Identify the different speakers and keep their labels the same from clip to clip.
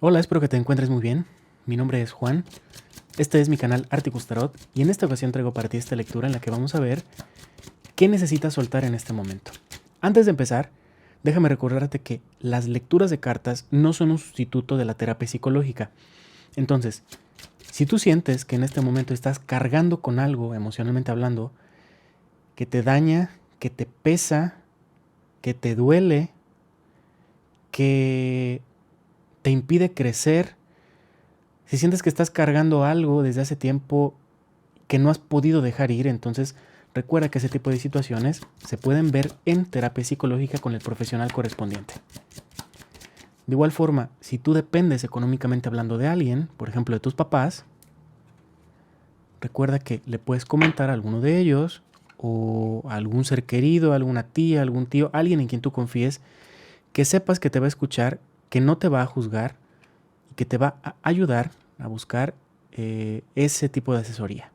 Speaker 1: Hola, espero que te encuentres muy bien. Mi nombre es Juan. Este es mi canal Articus Tarot y en esta ocasión traigo para ti esta lectura en la que vamos a ver qué necesitas soltar en este momento. Antes de empezar, déjame recordarte que las lecturas de cartas no son un sustituto de la terapia psicológica. Entonces, si tú sientes que en este momento estás cargando con algo, emocionalmente hablando, que te daña, que te pesa, que te duele, que te impide crecer, si sientes que estás cargando algo desde hace tiempo que no has podido dejar ir, entonces recuerda que ese tipo de situaciones se pueden ver en terapia psicológica con el profesional correspondiente. De igual forma, si tú dependes económicamente hablando de alguien, por ejemplo de tus papás, recuerda que le puedes comentar a alguno de ellos o a algún ser querido, alguna tía, algún tío, alguien en quien tú confíes, que sepas que te va a escuchar, que no te va a juzgar y que te va a ayudar a buscar ese tipo de asesoría.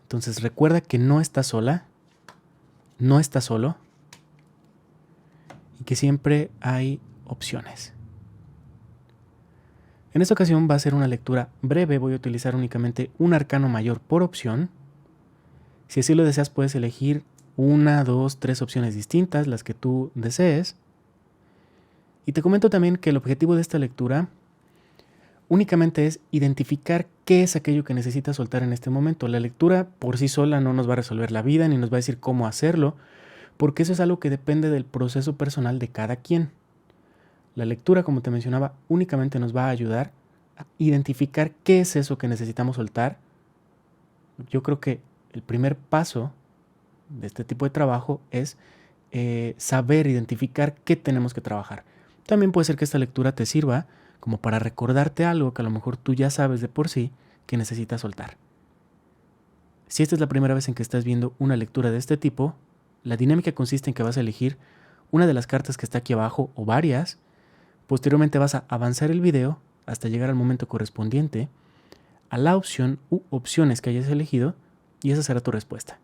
Speaker 1: Entonces recuerda que no estás sola, no estás solo y que siempre hay opciones. En esta ocasión va a ser una lectura breve, voy a utilizar únicamente un arcano mayor por opción. Si así lo deseas puedes elegir 1, 2, 3 opciones distintas, las que tú desees. Y te comento también que el objetivo de esta lectura únicamente es identificar qué es aquello que necesitas soltar en este momento. La lectura por sí sola no nos va a resolver la vida ni nos va a decir cómo hacerlo, porque eso es algo que depende del proceso personal de cada quien. La lectura, como te mencionaba, únicamente nos va a ayudar a identificar qué es eso que necesitamos soltar. Yo creo que el primer paso de este tipo de trabajo es saber identificar qué tenemos que trabajar. También puede ser que esta lectura te sirva como para recordarte algo que a lo mejor tú ya sabes de por sí que necesitas soltar. Si esta es la primera vez en que estás viendo una lectura de este tipo, la dinámica consiste en que vas a elegir una de las cartas que está aquí abajo o varias. Posteriormente vas a avanzar el video hasta llegar al momento correspondiente a la opción u opciones que hayas elegido y esa será tu respuesta.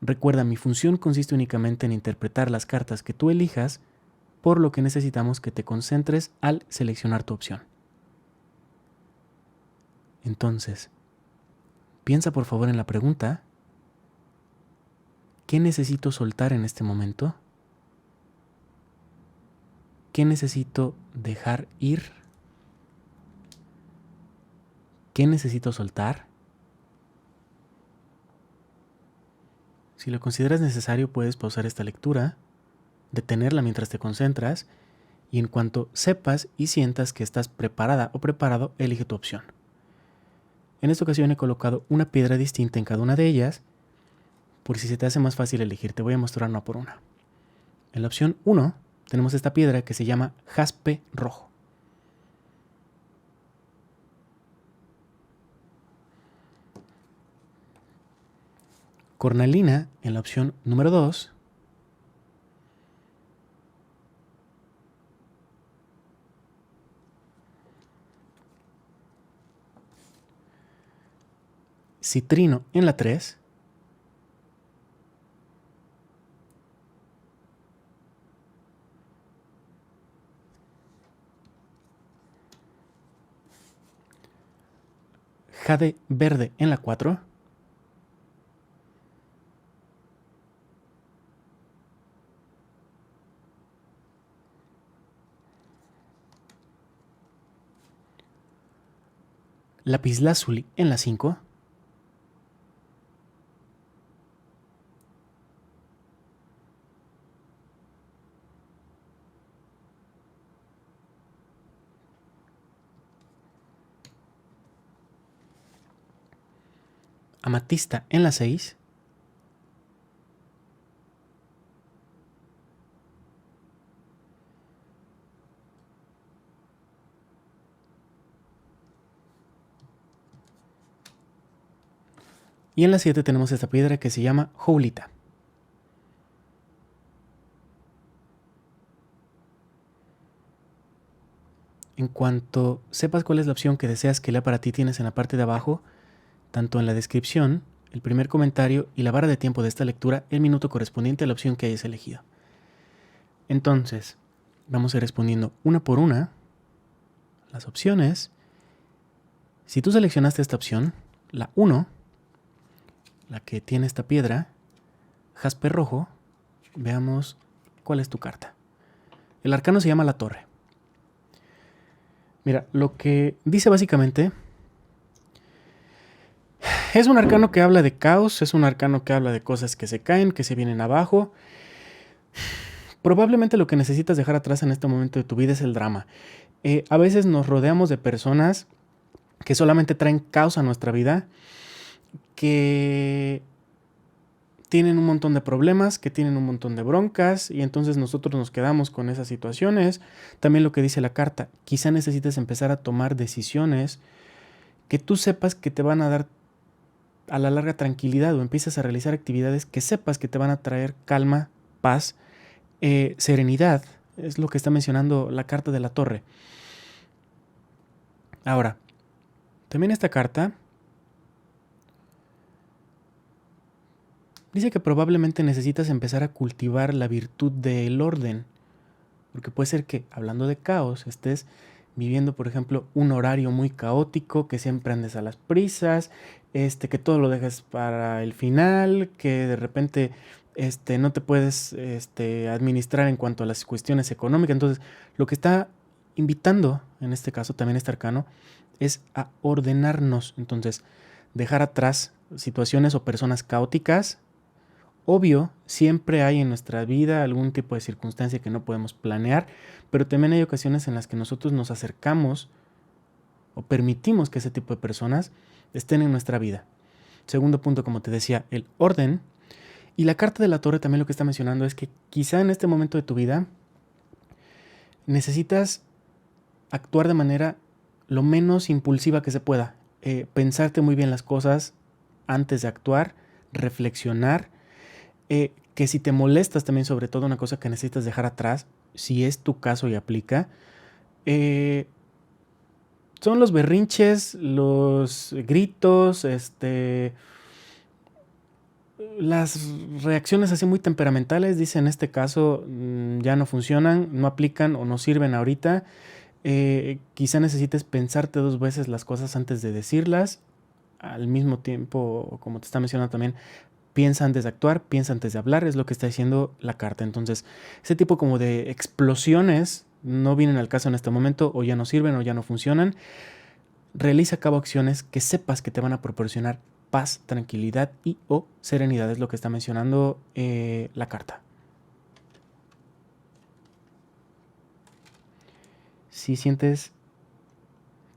Speaker 1: Recuerda, mi función consiste únicamente en interpretar las cartas que tú elijas, por lo que necesitamos que te concentres al seleccionar tu opción. Entonces, piensa por favor en la pregunta: ¿qué necesito soltar en este momento? ¿Qué necesito dejar ir? ¿Qué necesito soltar? Si lo consideras necesario, puedes pausar esta lectura, detenerla mientras te concentras y en cuanto sepas y sientas que estás preparada o preparado, elige tu opción. En esta ocasión he colocado una piedra distinta en cada una de ellas, por si se te hace más fácil elegir. Te voy a mostrar una por una. En la opción 1 tenemos esta piedra que se llama jaspe rojo. Cornalina en la opción número 2. Citrino en la 3. Jade verde en la 4. Lapislázuli en la 5. Amatista en la 6. Y en la 7 tenemos esta piedra que se llama Joulita. En cuanto sepas cuál es la opción que deseas que lea para ti, tienes en la parte de abajo, tanto en la descripción, el primer comentario y la barra de tiempo de esta lectura, el minuto correspondiente a la opción que hayas elegido. Entonces, Vamos a ir respondiendo una por una las opciones. Si tú seleccionaste esta opción, la 1, la que tiene esta piedra, jaspe rojo, veamos cuál es tu carta. El arcano se llama la Torre. Mira, lo que dice básicamente es un arcano que habla de caos, es un arcano que habla de cosas que se caen, que se vienen abajo. Probablemente lo que necesitas dejar atrás en este momento de tu vida es el drama. A veces nos rodeamos de personas que solamente traen caos a nuestra vida, que tienen un montón de problemas, que tienen un montón de broncas, y entonces nosotros nos quedamos con esas situaciones. También lo que dice la carta, quizá necesites empezar a tomar decisiones que tú sepas que te van a dar a la larga tranquilidad, o empiezas a realizar actividades que sepas que te van a traer calma, paz, serenidad. Es lo que está mencionando la carta de la Torre. Ahora, también esta carta dice que probablemente necesitas empezar a cultivar la virtud del orden, porque puede ser que, hablando de caos, estés viviendo, por ejemplo, un horario muy caótico, que siempre andes a las prisas, que todo lo dejes para el final, que de repente no te puedes administrar en cuanto a las cuestiones económicas. Entonces, lo que está invitando, en este caso también este arcano, es a ordenarnos. Entonces, dejar atrás situaciones o personas caóticas. Obvio, siempre hay en nuestra vida algún tipo de circunstancia que no podemos planear, pero también hay ocasiones en las que nosotros nos acercamos o permitimos que ese tipo de personas estén en nuestra vida. Segundo punto, como te decía, el orden. Y la carta de la Torre también lo que está mencionando es que quizá en este momento de tu vida necesitas actuar de manera lo menos impulsiva que se pueda. Pensarte muy bien las cosas antes de actuar, reflexionar. Que si te molestas también, sobre todo, una cosa que necesitas dejar atrás, si es tu caso y aplica, son los berrinches, los gritos, las reacciones así muy temperamentales. Dice, en este caso ya no funcionan, no aplican o no sirven ahorita. Quizá necesites pensarte 2 veces las cosas antes de decirlas. Al mismo tiempo, como te está mencionando también, piensa antes de actuar, piensa antes de hablar, es lo que está diciendo la carta. Entonces, ese tipo como de explosiones no vienen al caso en este momento, o ya no sirven o ya no funcionan. Realiza a cabo acciones que sepas que te van a proporcionar paz, tranquilidad y o serenidad, es lo que está mencionando la carta. Si sientes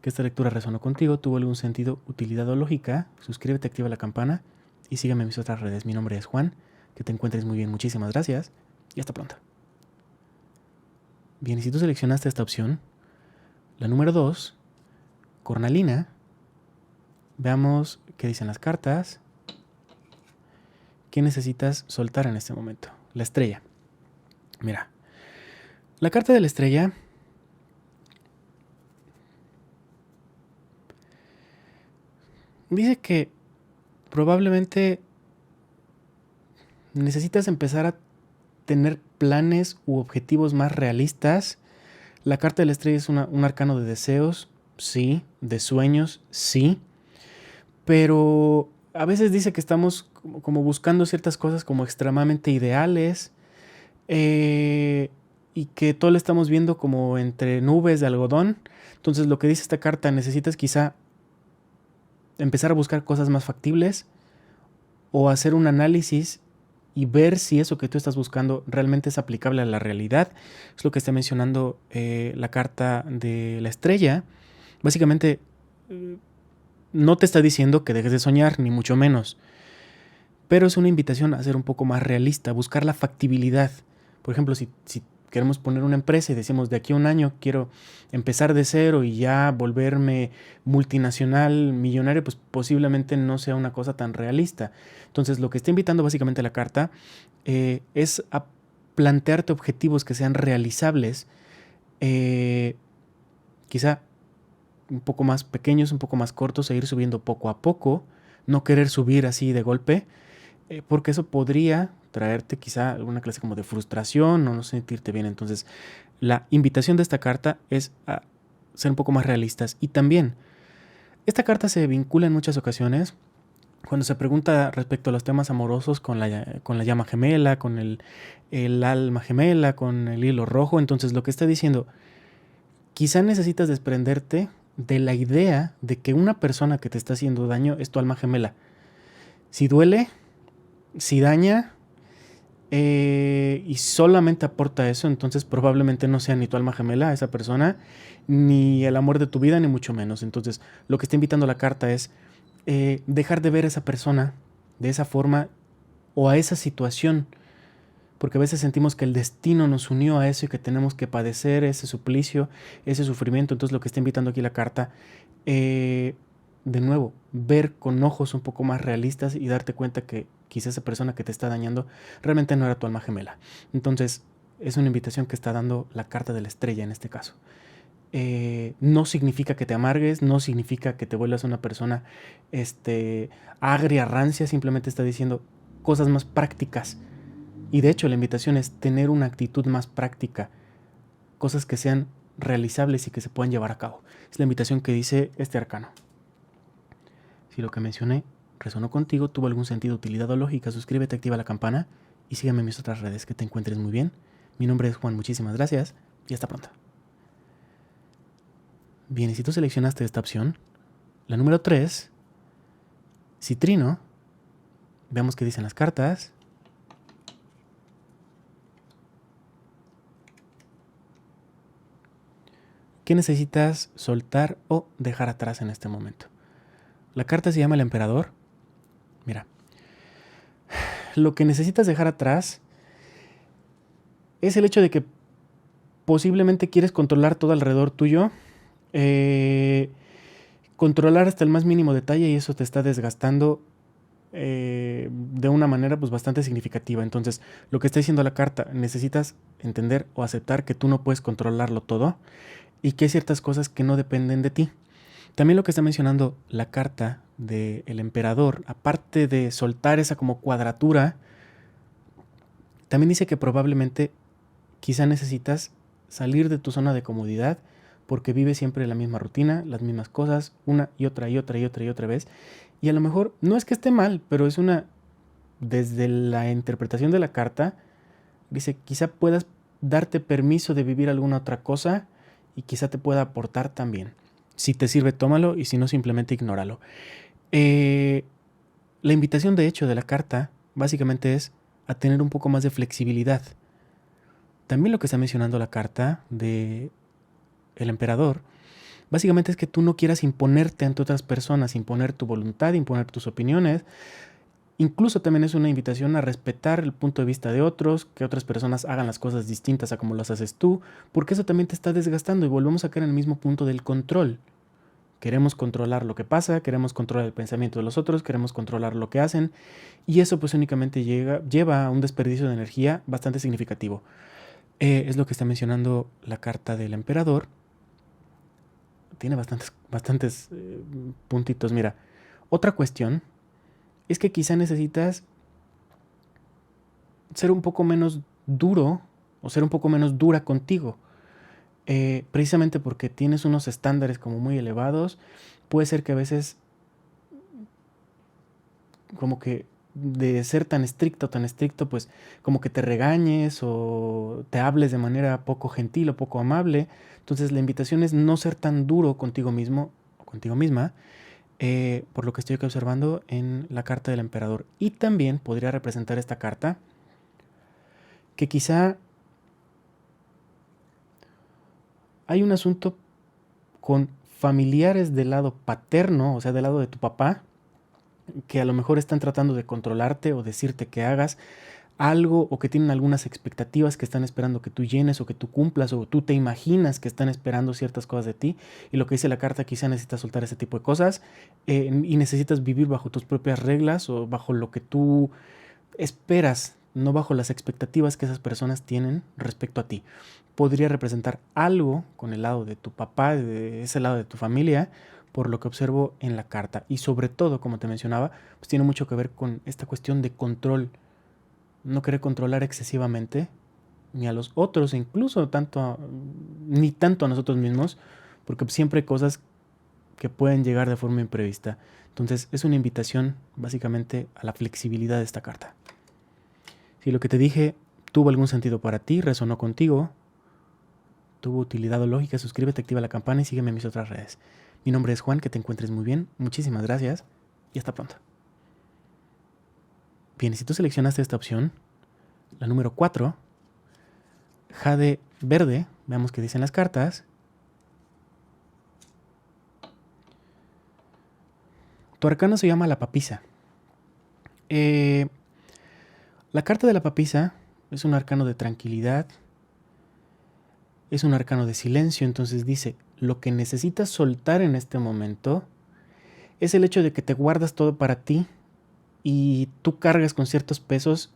Speaker 1: que esta lectura resonó contigo, tuvo algún sentido, utilidad o lógica, suscríbete, activa la campana y sígueme en mis otras redes. Mi nombre es Juan. Que te encuentres muy bien. Muchísimas gracias y hasta pronto. Bien, y si tú seleccionaste esta opción, la número 2, cornalina, veamos qué dicen las cartas. ¿Qué necesitas soltar en este momento? La estrella. Mira, la carta de la estrella dice que probablemente necesitas empezar a tener planes u objetivos más realistas. La carta de la estrella es un arcano de deseos, sí, de sueños, sí, pero a veces dice que estamos como buscando ciertas cosas como extremadamente ideales, y que todo lo estamos viendo como entre nubes de algodón. Entonces, lo que dice esta carta, necesitas quizá empezar a buscar cosas más factibles o hacer un análisis y ver si eso que tú estás buscando realmente es aplicable a la realidad. Es lo que está mencionando la carta de la estrella. Básicamente, no te está diciendo que dejes de soñar, ni mucho menos, pero es una invitación a ser un poco más realista, buscar la factibilidad. Por ejemplo, si queremos poner una empresa y decimos de aquí a un año quiero empezar de cero y ya volverme multinacional, millonario, pues posiblemente no sea una cosa tan realista. Entonces, lo que está invitando básicamente la carta es a plantearte objetivos que sean realizables, quizá un poco más pequeños, un poco más cortos, e ir subiendo poco a poco, no querer subir así de golpe. porque eso podría traerte quizá alguna clase como de frustración o no sentirte bien. Entonces, la invitación de esta carta es a ser un poco más realistas. Y también, esta carta se vincula en muchas ocasiones cuando se pregunta respecto a los temas amorosos con la llama gemela, con el alma gemela, con el hilo rojo. Entonces, lo que está diciendo, quizá necesitas desprenderte de la idea de que una persona que te está haciendo daño es tu alma gemela. Si duele, si daña y solamente aporta eso, entonces probablemente no sea ni tu alma gemela esa persona, ni el amor de tu vida, ni mucho menos. Entonces, lo que está invitando la carta es dejar de ver a esa persona de esa forma o a esa situación, porque a veces sentimos que el destino nos unió a eso y que tenemos que padecer ese suplicio, ese sufrimiento. Entonces, lo que está invitando aquí la carta, de nuevo, ver con ojos un poco más realistas y darte cuenta que quizá esa persona que te está dañando realmente no era tu alma gemela. Entonces, es una invitación que está dando la carta de la estrella en este caso. No significa que te amargues, no significa que te vuelvas una persona agria, rancia, simplemente está diciendo cosas más prácticas. Y de hecho la invitación es tener una actitud más práctica, cosas que sean realizables y que se puedan llevar a cabo. Es la invitación que dice este arcano. Si lo que mencioné resonó contigo, tuvo algún sentido, utilidad o lógica, suscríbete, activa la campana y sígueme en mis otras redes. Que te encuentres muy bien. Mi nombre es Juan, muchísimas gracias y hasta pronto. Bien, y si tú seleccionaste esta opción, la número 3, citrino, veamos qué dicen las cartas. ¿Qué necesitas soltar o dejar atrás en este momento? La carta se llama el emperador. Mira, lo que necesitas dejar atrás es el hecho de que posiblemente quieres controlar todo alrededor tuyo, controlar hasta el más mínimo detalle, y eso te está desgastando de una manera pues bastante significativa. Entonces, lo que está diciendo la carta, necesitas entender o aceptar que tú no puedes controlarlo todo y que hay ciertas cosas que no dependen de ti. También lo que está mencionando la carta del emperador, aparte de soltar esa como cuadratura, también dice que probablemente quizá necesitas salir de tu zona de comodidad porque vives siempre la misma rutina, las mismas cosas, una y otra y otra y otra y otra vez. Y a lo mejor no es que esté mal, pero es desde la interpretación de la carta, dice, quizá puedas darte permiso de vivir alguna otra cosa y quizá te pueda aportar también. Si te sirve, tómalo, y si no, simplemente ignóralo. La invitación, de hecho, de la carta básicamente es a tener un poco más de flexibilidad. También lo que está mencionando la carta de el emperador básicamente es que tú no quieras imponerte ante otras personas, imponer tu voluntad, imponer tus opiniones. Incluso también es una invitación a respetar el punto de vista de otros, que otras personas hagan las cosas distintas a como las haces tú, porque eso también te está desgastando y volvemos a caer en el mismo punto del control. Queremos controlar lo que pasa, queremos controlar el pensamiento de los otros, queremos controlar lo que hacen, y eso pues únicamente lleva a un desperdicio de energía bastante significativo. Es lo que está mencionando la carta del emperador. Tiene bastantes puntitos. Mira, otra cuestión es que quizá necesitas ser un poco menos duro o ser un poco menos dura contigo. Precisamente porque tienes unos estándares como muy elevados, puede ser que a veces como que de ser tan estricto, pues como que te regañes o te hables de manera poco gentil o poco amable. Entonces la invitación es no ser tan duro contigo mismo o contigo misma, por lo que estoy aquí observando en la carta del emperador. Y también podría representar esta carta que quizá hay un asunto con familiares del lado paterno, o sea, del lado de tu papá, que a lo mejor están tratando de controlarte o decirte que hagas algo, o que tienen algunas expectativas que están esperando que tú llenes o que tú cumplas, o tú te imaginas que están esperando ciertas cosas de ti, y lo que dice la carta, quizá necesitas soltar ese tipo de cosas, y necesitas vivir bajo tus propias reglas o bajo lo que tú esperas, no bajo las expectativas que esas personas tienen respecto a ti. Podría representar algo con el lado de tu papá, de ese lado de tu familia, por lo que observo en la carta. Y sobre todo, como te mencionaba, pues tiene mucho que ver con esta cuestión de control. No querer controlar excesivamente ni a los otros, incluso ni tanto a nosotros mismos, porque siempre hay cosas que pueden llegar de forma imprevista. Entonces es una invitación básicamente a la flexibilidad de esta carta. Si lo que te dije tuvo algún sentido para ti, resonó contigo, tuvo utilidad o lógica, suscríbete, activa la campana y sígueme en mis otras redes. Mi nombre es Juan, que te encuentres muy bien, muchísimas gracias y hasta pronto. Bien, y si tú seleccionaste esta opción, la número 4, jade verde, veamos qué dicen las cartas. Tu arcano se llama la papisa. La carta de la papisa es un arcano de tranquilidad, es un arcano de silencio, entonces dice, lo que necesitas soltar en este momento es el hecho de que te guardas todo para ti y tú cargas con ciertos pesos.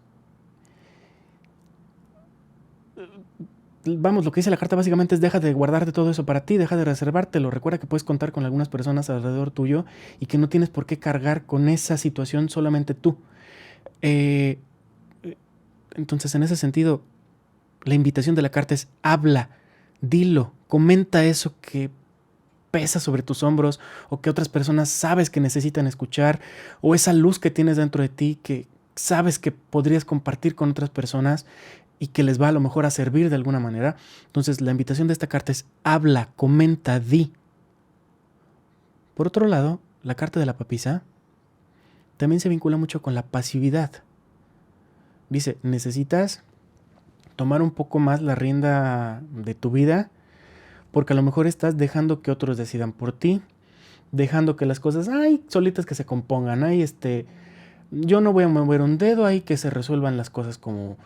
Speaker 1: Vamos, lo que dice la carta básicamente es deja de guardarte todo eso para ti, deja de reservártelo. Recuerda que puedes contar con algunas personas alrededor tuyo y que no tienes por qué cargar con esa situación solamente tú. Entonces, en ese sentido, la invitación de la carta es habla, dilo, comenta eso que pesa sobre tus hombros o que otras personas sabes que necesitan escuchar, o esa luz que tienes dentro de ti que sabes que podrías compartir con otras personas y que les va a lo mejor a servir de alguna manera. Entonces la invitación de esta carta es habla, comenta, di. Por otro lado, la carta de la papisa también se vincula mucho con la pasividad. Dice, necesitas tomar un poco más la rienda de tu vida, porque a lo mejor estás dejando que otros decidan por ti, dejando que las cosas, solitas que se compongan, yo no voy a mover un dedo, que se resuelvan las cosas como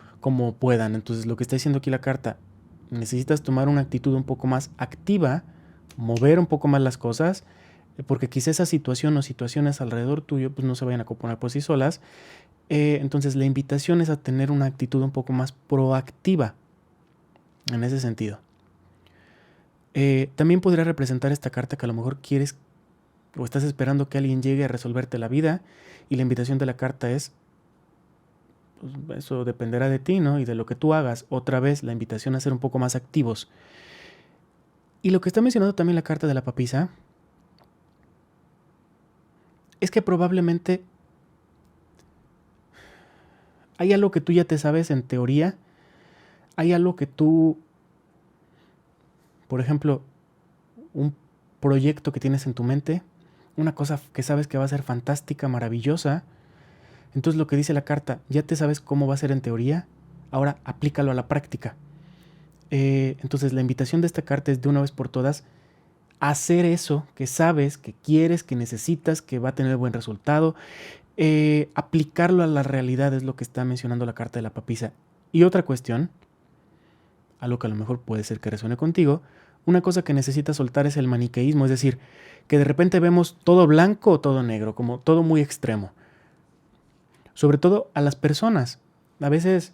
Speaker 1: puedan. Entonces lo que está diciendo aquí la carta, necesitas tomar una actitud un poco más activa, mover un poco más las cosas, porque quizá esa situación o situaciones alrededor tuyo pues no se vayan a componer por sí solas. Entonces la invitación es a tener una actitud un poco más proactiva en ese sentido. También podría representar esta carta que a lo mejor quieres o estás esperando que alguien llegue a resolverte la vida, y la invitación de la carta es, pues eso dependerá de ti, ¿no? Y de lo que tú hagas. Otra vez la invitación a ser un poco más activos. Y lo que está mencionando también la carta de la papisa es que probablemente hay algo que tú ya te sabes en teoría, hay algo que tú, por ejemplo, un proyecto que tienes en tu mente, una cosa que sabes que va a ser fantástica, maravillosa. Entonces lo que dice la carta, ya te sabes cómo va a ser en teoría, ahora aplícalo a la práctica. Entonces la invitación de esta carta es de una vez por todas hacer eso que sabes, que quieres, que necesitas, que va a tener buen resultado. Aplicarlo a la realidad es lo que está mencionando la carta de la papisa. Y otra cuestión, algo que a lo mejor puede ser que resuene contigo, una cosa que necesitas soltar es el maniqueísmo, es decir, que de repente vemos todo blanco o todo negro, como todo muy extremo. Sobre todo a las personas. A veces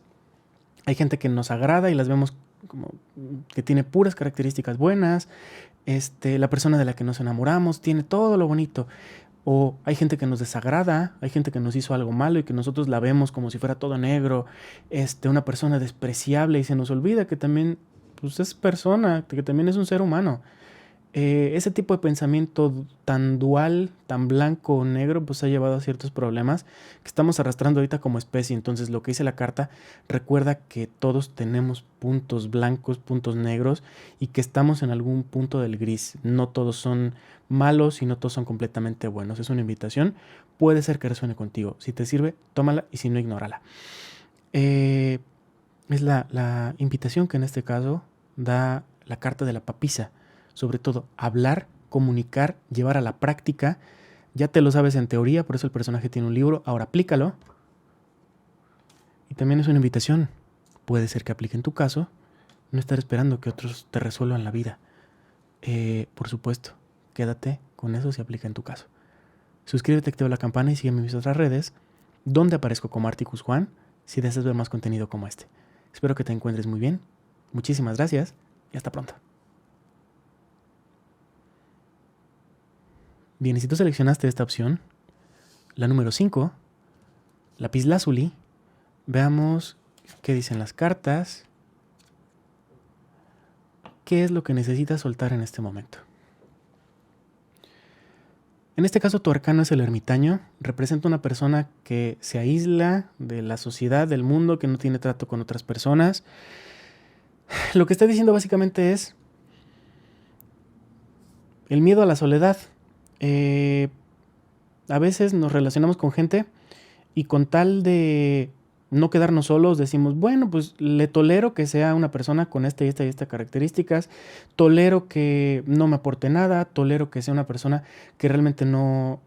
Speaker 1: hay gente que nos agrada y las vemos como que tiene puras características buenas. La persona de la que nos enamoramos tiene todo lo bonito. O hay gente que nos desagrada, hay gente que nos hizo algo malo y que nosotros la vemos como si fuera todo negro, una persona despreciable, y se nos olvida que también pues, es persona, que también es un ser humano. Ese tipo de pensamiento tan dual, tan blanco o negro, pues ha llevado a ciertos problemas que estamos arrastrando ahorita como especie. Entonces lo que dice la carta, recuerda que todos tenemos puntos blancos, puntos negros, y que estamos en algún punto del gris. No todos son malos y no todos son completamente buenos. Es una invitación, puede ser que resuene contigo. Si te sirve, tómala, y si no, ignórala. Es la invitación que en este caso da la carta de la papisa. Sobre todo, hablar, comunicar, llevar a la práctica. Ya te lo sabes en teoría, por eso el personaje tiene un libro. Ahora aplícalo. Y también es una invitación. Puede ser que aplique en tu caso. No estar esperando que otros te resuelvan la vida. Por supuesto, quédate con eso si aplica en tu caso. Suscríbete, activa la campana y sígueme en mis otras redes, donde aparezco como Articus Juan, si deseas ver más contenido como este. Espero que te encuentres muy bien. Muchísimas gracias y hasta pronto. Bien, y si tú seleccionaste esta opción, la número 5, lapislázuli, veamos qué dicen las cartas, qué es lo que necesitas soltar en este momento. En este caso, tu arcano es el ermitaño, representa una persona que se aísla de la sociedad, del mundo, que no tiene trato con otras personas. Lo que está diciendo básicamente es el miedo a la soledad. A veces nos relacionamos con gente y con tal de no quedarnos solos decimos, bueno, pues le tolero que sea una persona con esta y esta características, tolero que no me aporte nada, tolero que sea una persona que realmente no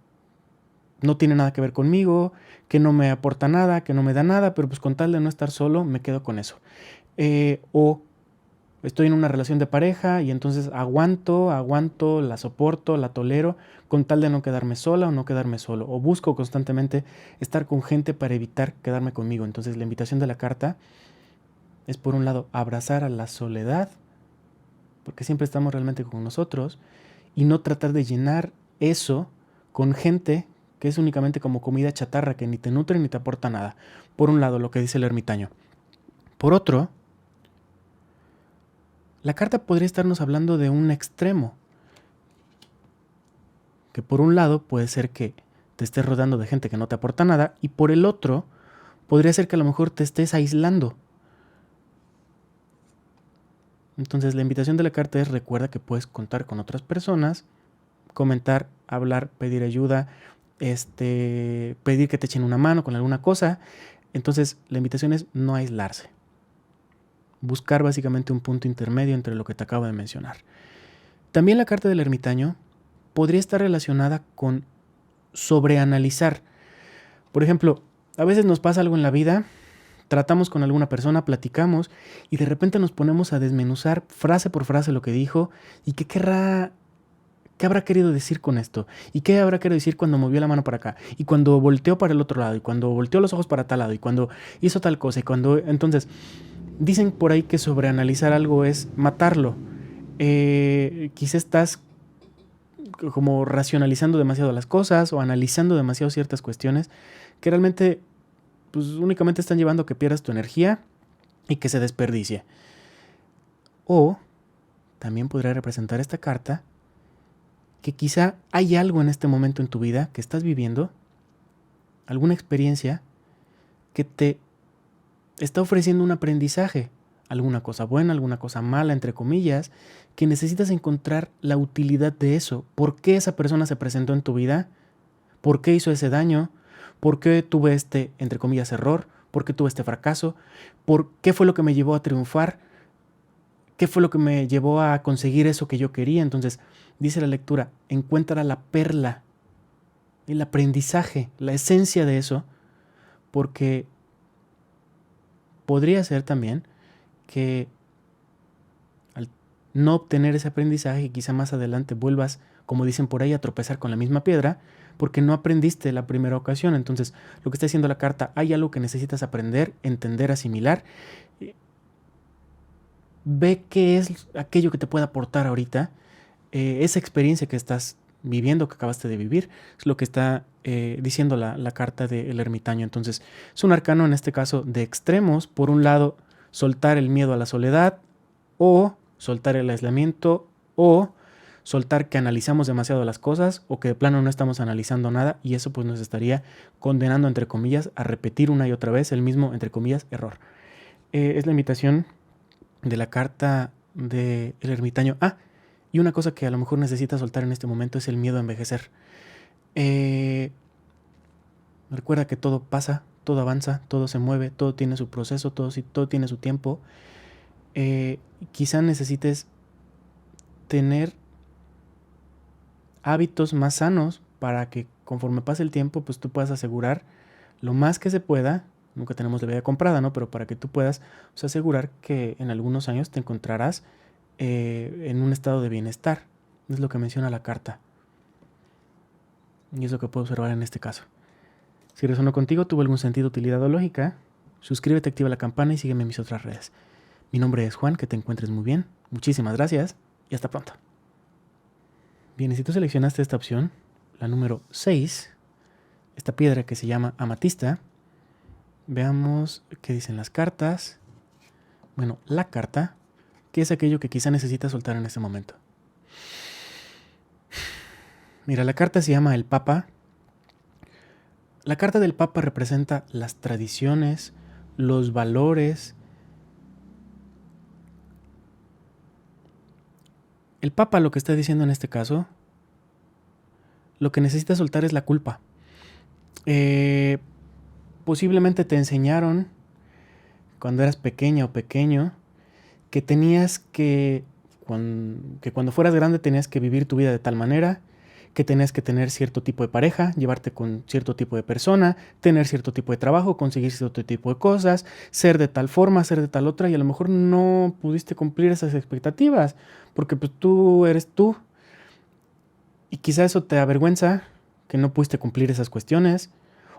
Speaker 1: tiene nada que ver conmigo, que no me aporta nada, que no me da nada, pero pues con tal de no estar solo me quedo con eso. O estoy en una relación de pareja y entonces aguanto, la soporto, la tolero, con tal de no quedarme sola o no quedarme solo. O busco constantemente estar con gente para evitar quedarme conmigo. Entonces la invitación de la carta es, por un lado, abrazar a la soledad, porque siempre estamos realmente con nosotros, y no tratar de llenar eso con gente que es únicamente como comida chatarra, que ni te nutre ni te aporta nada. Por un lado, lo que dice el ermitaño. Por otro, la carta podría estarnos hablando de un extremo, que por un lado puede ser que te estés rodeando de gente que no te aporta nada, y por el otro podría ser que a lo mejor te estés aislando. Entonces la invitación de la carta es: recuerda que puedes contar con otras personas, comentar, hablar, pedir ayuda, pedir que te echen una mano con alguna cosa. Entonces la invitación es no aislarse. Buscar básicamente un punto intermedio entre lo que te acabo de mencionar. También la carta del ermitaño podría estar relacionada con sobreanalizar. Por ejemplo, a veces nos pasa algo en la vida, tratamos con alguna persona, platicamos y de repente nos ponemos a desmenuzar frase por frase lo que dijo y qué habrá querido decir con esto, y qué habrá querido decir cuando movió la mano para acá, y cuando volteó para el otro lado, y cuando volteó los ojos para tal lado, y cuando hizo tal cosa, y cuando... Entonces, dicen por ahí que sobreanalizar algo es matarlo. Quizá estás como racionalizando demasiado las cosas o analizando demasiado ciertas cuestiones que realmente pues únicamente están llevando a que pierdas tu energía y que se desperdicie. O también podría representar esta carta que quizá hay algo en este momento en tu vida que estás viviendo, alguna experiencia que te está ofreciendo un aprendizaje, alguna cosa buena, alguna cosa mala, entre comillas, que necesitas encontrar la utilidad de eso. ¿Por qué esa persona se presentó en tu vida? ¿Por qué hizo ese daño? ¿Por qué tuve este, entre comillas, error? ¿Por qué tuve este fracaso? ¿Por qué fue lo que me llevó a triunfar? ¿Qué fue lo que me llevó a conseguir eso que yo quería? Entonces, dice la lectura, encuentra la perla, el aprendizaje, la esencia de eso, porque podría ser también que al no obtener ese aprendizaje, quizá más adelante vuelvas, como dicen por ahí, a tropezar con la misma piedra, porque no aprendiste la primera ocasión. Entonces, lo que está diciendo la carta, hay algo que necesitas aprender, entender, asimilar. Ve qué es aquello que te puede aportar ahorita, esa experiencia que estás viviendo, que acabaste de vivir, es lo que está diciendo la carta del ermitaño. Entonces, es un arcano en este caso de extremos. Por un lado, soltar el miedo a la soledad, o soltar el aislamiento, o soltar que analizamos demasiado las cosas, o que de plano no estamos analizando nada, y eso pues nos estaría condenando, entre comillas, a repetir una y otra vez el mismo, entre comillas, error. Es la invitación de la carta del ermitaño. Y una cosa que a lo mejor necesitas soltar en este momento es el miedo a envejecer. Recuerda que todo pasa, todo avanza, todo se mueve, todo tiene su proceso, todo tiene su tiempo. Quizá necesites tener hábitos más sanos para que conforme pase el tiempo, pues tú puedas asegurar lo más que se pueda. Nunca tenemos la vida comprada, ¿no? Pero para que tú puedas asegurar que en algunos años te encontrarás en un estado de bienestar. Es lo que menciona la carta. Y es lo que puedo observar en este caso. Si resonó contigo, tuvo algún sentido, utilidad o lógica, suscríbete, activa la campana y sígueme en mis otras redes. Mi nombre es Juan, que te encuentres muy bien. Muchísimas gracias y hasta pronto. Bien, y si tú seleccionaste esta opción, la número 6, esta piedra que se llama amatista. Veamos qué dicen las cartas. Bueno, la carta, que es aquello que quizá necesitas soltar en este momento. Mira, la carta se llama el Papa. La carta del Papa representa las tradiciones, los valores. El Papa lo que está diciendo en este caso, lo que necesitas soltar es la culpa. Posiblemente te enseñaron cuando eras pequeña o pequeño que tenías que cuando fueras grande tenías que vivir tu vida de tal manera, que tenías que tener cierto tipo de pareja, llevarte con cierto tipo de persona, tener cierto tipo de trabajo, conseguir cierto tipo de cosas, ser de tal forma, ser de tal otra, y a lo mejor no pudiste cumplir esas expectativas, porque pues tú eres tú, y quizá eso te avergüenza, que no pudiste cumplir esas cuestiones,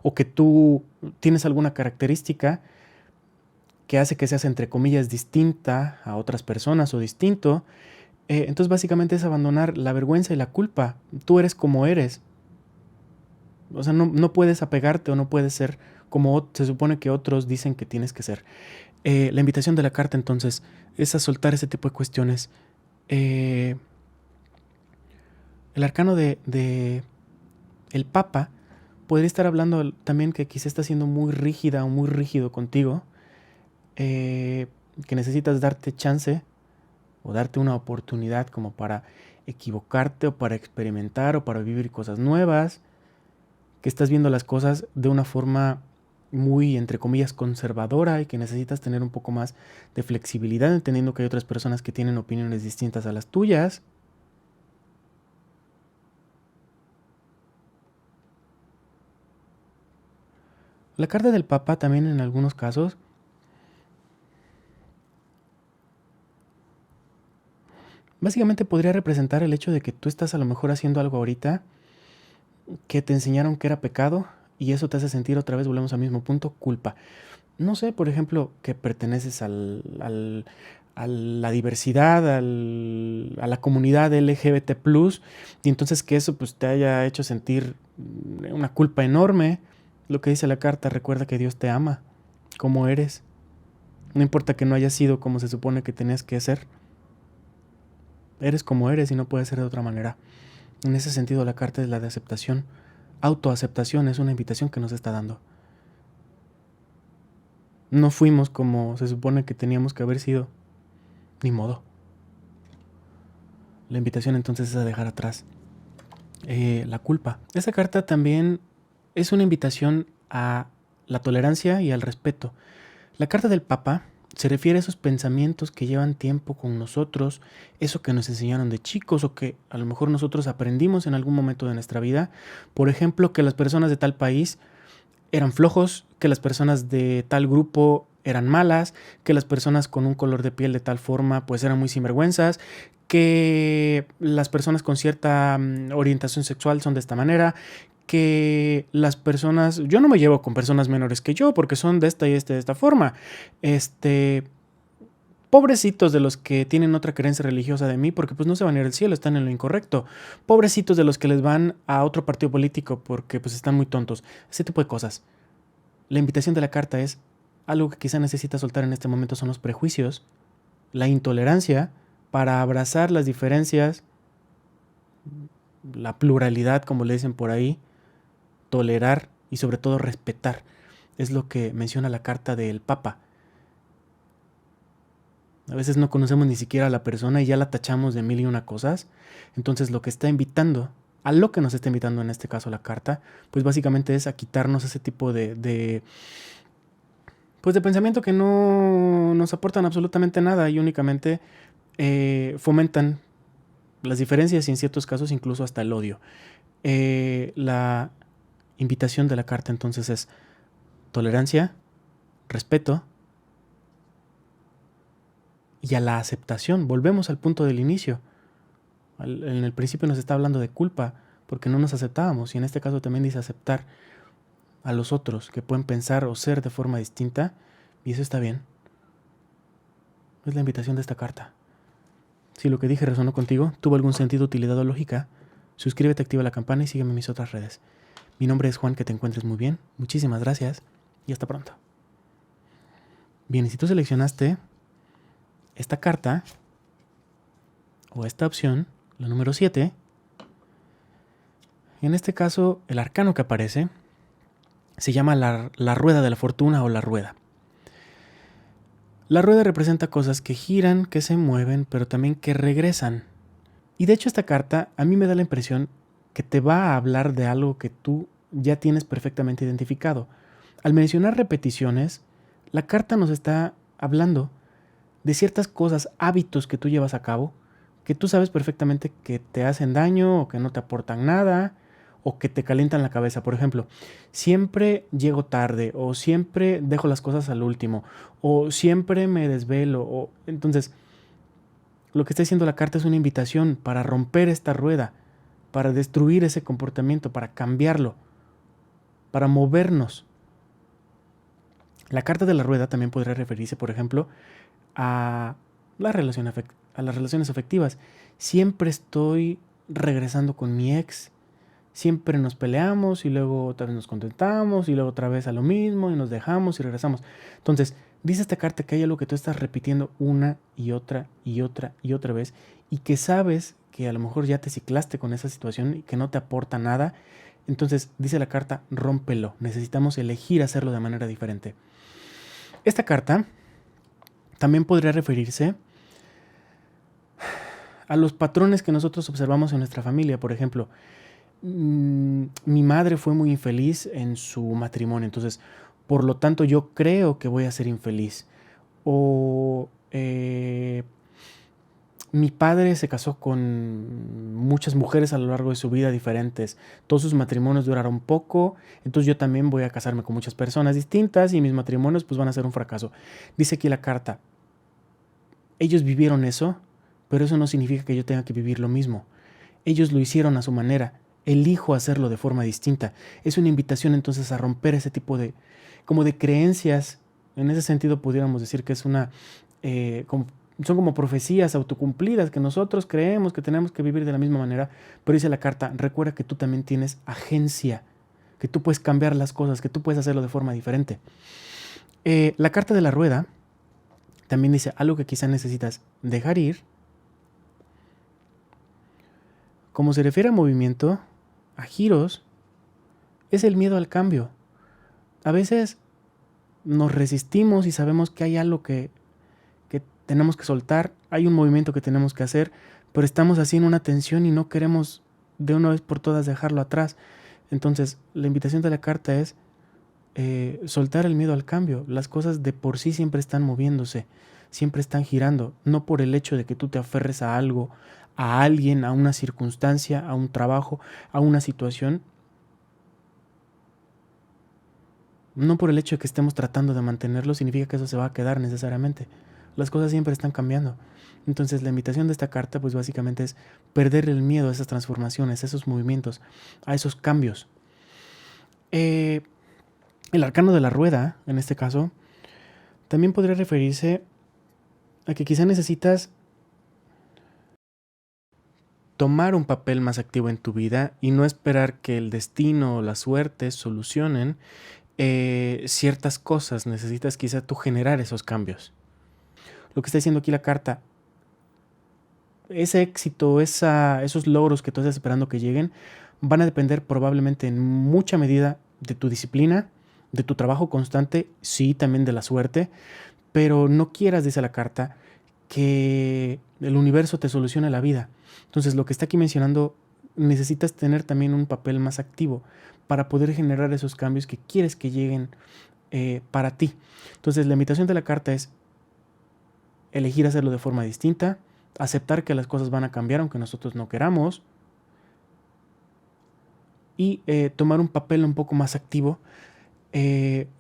Speaker 1: o que tú tienes alguna característica que hace que seas, entre comillas, distinta a otras personas o distinto. Entonces básicamente es abandonar la vergüenza y la culpa. Tú eres como eres. O sea, no puedes apegarte o no puedes ser como se supone que otros dicen que tienes que ser. La invitación de la carta entonces es a soltar ese tipo de cuestiones. El arcano de el Papa podría estar hablando también que quizá está siendo muy rígida o muy rígido contigo. Que necesitas darte chance o darte una oportunidad como para equivocarte o para experimentar o para vivir cosas nuevas, que estás viendo las cosas de una forma muy, entre comillas, conservadora y que necesitas tener un poco más de flexibilidad, entendiendo que hay otras personas que tienen opiniones distintas a las tuyas. La carta del Papa también en algunos casos básicamente podría representar el hecho de que tú estás a lo mejor haciendo algo ahorita que te enseñaron que era pecado y eso te hace sentir otra vez, volvemos al mismo punto, culpa. No sé, por ejemplo, que perteneces a la diversidad, a la comunidad LGBT+, y entonces que eso pues te haya hecho sentir una culpa enorme. Lo que dice la carta, recuerda que Dios te ama, como eres. No importa que no hayas sido como se supone que tenías que ser. Eres como eres y no puedes ser de otra manera. En ese sentido, la carta es la de aceptación. Autoaceptación es una invitación que nos está dando. No fuimos como se supone que teníamos que haber sido. Ni modo. La invitación entonces es a dejar atrás la culpa. Esa carta también es una invitación a la tolerancia y al respeto. La carta del Papa se refiere a esos pensamientos que llevan tiempo con nosotros, eso que nos enseñaron de chicos o que a lo mejor nosotros aprendimos en algún momento de nuestra vida. Por ejemplo, que las personas de tal país eran flojos, que las personas de tal grupo eran malas, que las personas con un color de piel de tal forma pues eran muy sinvergüenzas, que las personas con cierta orientación sexual son de esta manera, que las personas, yo no me llevo con personas menores que yo porque son de esta y de esta forma. Pobrecitos de los que tienen otra creencia religiosa de mí porque pues no se van a ir al cielo, están en lo incorrecto. Pobrecitos de los que les van a otro partido político porque pues están muy tontos. Ese tipo de cosas. La invitación de la carta es algo que quizá necesitas soltar en este momento son los prejuicios, la intolerancia para abrazar las diferencias, la pluralidad como le dicen por ahí, tolerar y sobre todo respetar. Es lo que menciona la carta del Papa. A veces no conocemos ni siquiera a la persona y ya la tachamos de mil y una cosas. Entonces lo que está invitando, a lo que nos está invitando en este caso la carta, pues básicamente es a quitarnos ese tipo de pensamiento que no nos aportan absolutamente nada y únicamente fomentan las diferencias y en ciertos casos incluso hasta el odio. La invitación de la carta entonces es tolerancia, respeto, y a la aceptación. Volvemos al punto del inicio. En el principio nos está hablando de culpa porque no nos aceptábamos y en este caso también dice aceptar a los otros que pueden pensar o ser de forma distinta y eso está bien. Es la invitación de esta carta. Si lo que dije resonó contigo, tuvo algún sentido, utilidad o lógica, suscríbete, activa la campana y sígueme en mis otras redes. Mi nombre es Juan, que te encuentres muy bien. Muchísimas gracias y hasta pronto. Bien, y si tú seleccionaste esta carta o esta opción, la número 7, en este caso el arcano que aparece se llama la rueda de la fortuna o la rueda. La rueda representa cosas que giran, que se mueven, pero también que regresan. Y de hecho esta carta a mí me da la impresión que te va a hablar de algo que tú ya tienes perfectamente identificado. Al mencionar repeticiones, la carta nos está hablando de ciertas cosas, hábitos que tú llevas a cabo, que tú sabes perfectamente que te hacen daño o que no te aportan nada o que te calientan la cabeza. Por ejemplo, siempre llego tarde o siempre dejo las cosas al último o siempre me desvelo. Entonces, lo que está diciendo la carta es una invitación para romper esta rueda, para destruir ese comportamiento, para cambiarlo, para movernos. La carta de la rueda también podría referirse, por ejemplo, a las relaciones afectivas. Siempre estoy regresando con mi ex, siempre nos peleamos y luego otra vez nos contentamos y luego otra vez a lo mismo y nos dejamos y regresamos. Entonces, dice esta carta que hay algo que tú estás repitiendo una y otra y otra y otra vez y que sabes que a lo mejor ya te ciclaste con esa situación y que no te aporta nada. Entonces, dice la carta, rómpelo. Necesitamos elegir hacerlo de manera diferente. Esta carta también podría referirse a los patrones que nosotros observamos en nuestra familia. Por ejemplo, mi madre fue muy infeliz en su matrimonio, entonces, por lo tanto, yo creo que voy a ser infeliz. O mi padre se casó con muchas mujeres a lo largo de su vida diferentes. Todos sus matrimonios duraron poco, entonces yo también voy a casarme con muchas personas distintas y mis matrimonios pues van a ser un fracaso. Dice aquí la carta, ellos vivieron eso, pero eso no significa que yo tenga que vivir lo mismo. Ellos lo hicieron a su manera. Elijo hacerlo de forma distinta. Es una invitación entonces a romper ese tipo de, como de creencias. En ese sentido pudiéramos decir que es una, son como profecías autocumplidas que nosotros creemos que tenemos que vivir de la misma manera. Pero dice la carta, recuerda que tú también tienes agencia, que tú puedes cambiar las cosas, que tú puedes hacerlo de forma diferente. La carta de la rueda también dice algo que quizá necesitas dejar ir. Como se refiere a movimiento, a giros, es el miedo al cambio. A veces nos resistimos y sabemos que hay algo que tenemos que soltar, hay un movimiento que tenemos que hacer, pero estamos así en una tensión y no queremos de una vez por todas dejarlo atrás. Entonces, la invitación de la carta es soltar el miedo al cambio. Las cosas de por sí siempre están moviéndose, siempre están girando, no por el hecho de que tú te aferres a algo, a alguien, a una circunstancia, a un trabajo, a una situación. No por el hecho de que estemos tratando de mantenerlo significa que eso se va a quedar necesariamente. Las cosas siempre están cambiando. Entonces la invitación de esta carta pues básicamente es perder el miedo a esas transformaciones, a esos movimientos, a esos cambios. El arcano de la rueda, en este caso, también podría referirse a que quizá necesitas tomar un papel más activo en tu vida y no esperar que el destino o la suerte solucionen ciertas cosas. Necesitas quizá tú generar esos cambios. Lo que está diciendo aquí la carta, ese éxito, esos logros que tú estás esperando que lleguen, van a depender probablemente en mucha medida de tu disciplina, de tu trabajo constante, sí, también de la suerte, pero no quieras, dice la carta, que el universo te solucione la vida. Entonces, lo que está aquí mencionando, necesitas tener también un papel más activo para poder generar esos cambios que quieres que lleguen para ti. Entonces, la invitación de la carta es elegir hacerlo de forma distinta, aceptar que las cosas van a cambiar aunque nosotros no queramos y tomar un papel un poco más activo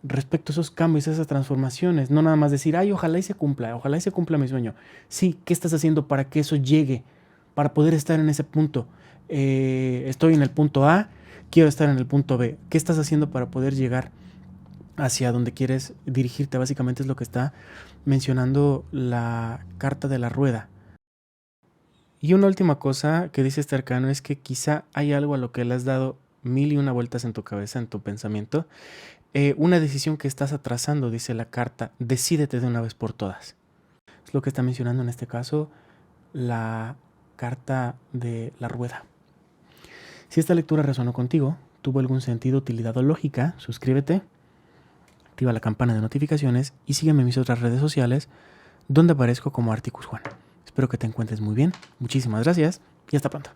Speaker 1: respecto a esos cambios, a esas transformaciones. No nada más decir, ay, ojalá y se cumpla mi sueño. Sí, ¿qué estás haciendo para que eso llegue? Para poder estar en ese punto. Estoy en el punto A, quiero estar en el punto B. ¿Qué estás haciendo para poder llegar hacia donde quieres dirigirte? Básicamente es lo que está mencionando la carta de la rueda. Y una última cosa que dice este arcano es que quizá hay algo a lo que le has dado 1001 vueltas en tu cabeza, en tu pensamiento. Una decisión que estás atrasando, dice la carta. Decídete de una vez por todas. Es lo que está mencionando en este caso la carta de la rueda. Si esta lectura resonó contigo, tuvo algún sentido, utilidad o lógica, suscríbete, activa la campana de notificaciones y sígueme en mis otras redes sociales donde aparezco como Articus Juan. Espero que te encuentres muy bien, muchísimas gracias y hasta pronto.